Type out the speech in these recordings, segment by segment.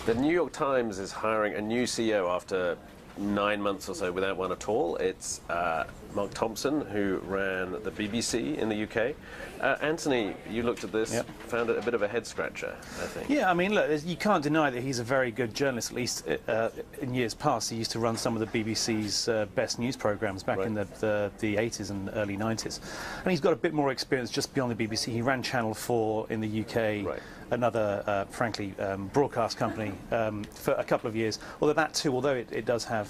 The New York Times is hiring a new CEO after 9 months or so without one at all. It's Mark Thompson, who ran the BBC in the UK. Anthony, you looked at this, found it a bit of a head-scratcher, I think. Yeah, I mean, look, you can't deny that he's a very good journalist, at least in years past. He used to run some of the BBC's best news programmes back in the 80s and early 90s. And he's got a bit more experience just beyond the BBC. He ran Channel 4 in the UK, another, frankly, broadcast company for a couple of years. Although that too, although it does have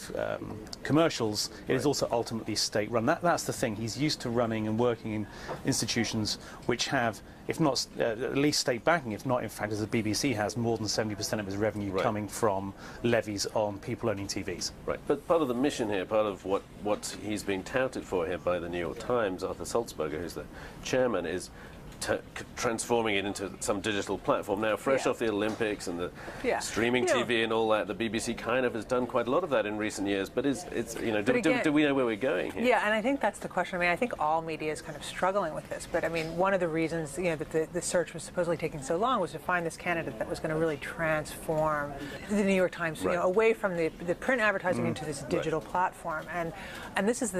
commercials, it is also ultimately state-run. That's the thing. He's used to running and working in institutions which have, if not at least state backing, if not, in fact, as the BBC has, more than 70% of its revenue coming from levies on people owning TVs. Right, but part of the mission here, part of what he's being touted for here by the New York Times, Arthur Sulzberger, who's the chairman, is transforming it into some digital platform. Now, fresh off the Olympics and the streaming TV and all that, the BBC kind of has done quite a lot of that in recent years. But do we know where we're going here? Yeah, and I think that's the question. I mean, I think all media is kind of struggling with this. But I mean, one of the reasons that the search was supposedly taking so long was to find this candidate that was going to really transform the New York Times, away from the print advertising into this digital platform. And this is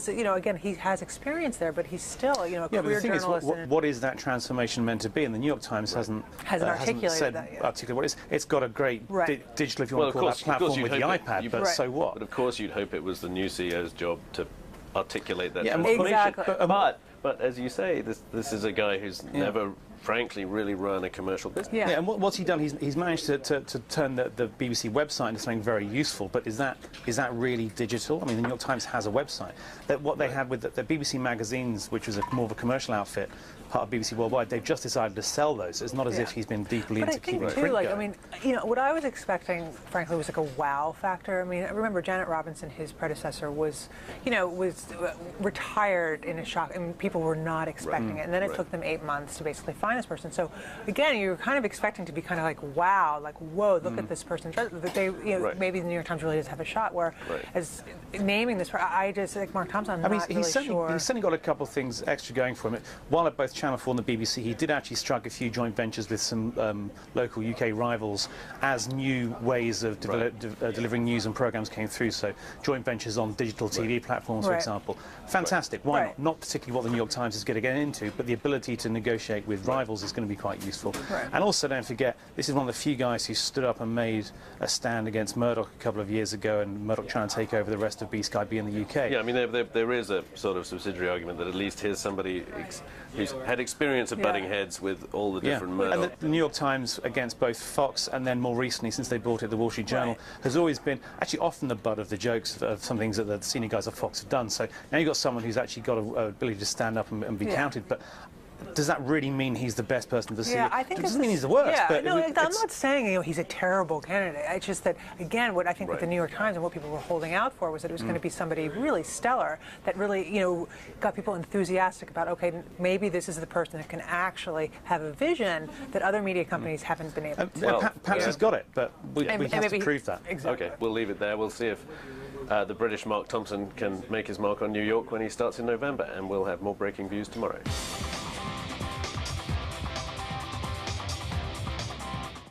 again, he has experience there, but he's still a career journalist. What is that transformation meant to be? And the New York Times hasn't articulated that yet. What is. It's got a great digital, if you want to call that, platform with the iPad, but so what? But of course you'd hope it was the new CEO's job to articulate that transformation. Exactly. But as you say, this is a guy who's never, frankly, really run a commercial business. Yeah, and what's he done? He's managed to turn the BBC website into something very useful, but is that really digital? I mean, the New York Times has a website. What they had with the BBC magazines, which was more of a commercial outfit, part of BBC Worldwide, they've just decided to sell those. It's not as if he's been deeply into keeping print going. Like, I mean, what I was expecting, frankly, was like a wow factor. I mean, I remember Janet Robinson, his predecessor, was retired in a shock, and people were not expecting it. And then it took them 8 months to basically find this person. So again, you're kind of expecting to be kind of like, wow, like, whoa, look at this person. Maybe the New York Times really does have a shot. Where as naming this, I just like Mark Thompson. He's certainly got a couple of things extra going for him. While at both Channel 4 and the BBC, he did actually strike a few joint ventures with some local UK rivals as new ways of delivering news and programmes came through. So joint ventures on digital TV platforms, for example. Fantastic. Why not? Not particularly what the New York Times is going to get into, but the ability to negotiate with rivals is going to be quite useful. And also, don't forget, this is one of the few guys who stood up and made a stand against Murdoch a couple of years ago, and Murdoch trying to take over the rest of B-Sky B in the UK. Yeah, I mean, there is a sort of subsidiary argument that at least here's somebody who's had experience of butting heads with all the different Murdoch. And the New York Times, against both Fox and then more recently, since they bought it, the Wall Street Journal, has always been actually often the butt of the jokes of some things that the senior guys of Fox have done. So now you've got someone who's actually got an ability to stand up and be counted. But does that really mean he's the best person to see? Yeah, I think it doesn't mean he's the worst. Yeah, but no, I'm not saying he's a terrible candidate. It's just that, again, what I think with the New York Times and what people were holding out for was that it was going to be somebody really stellar that really, got people enthusiastic about, okay, maybe this is the person that can actually have a vision that other media companies haven't been able to. Perhaps he's got it, but we have to prove that. Exactly. Okay, we'll leave it there. We'll see if the British Mark Thompson can make his mark on New York when he starts in November, and we'll have more breaking views tomorrow.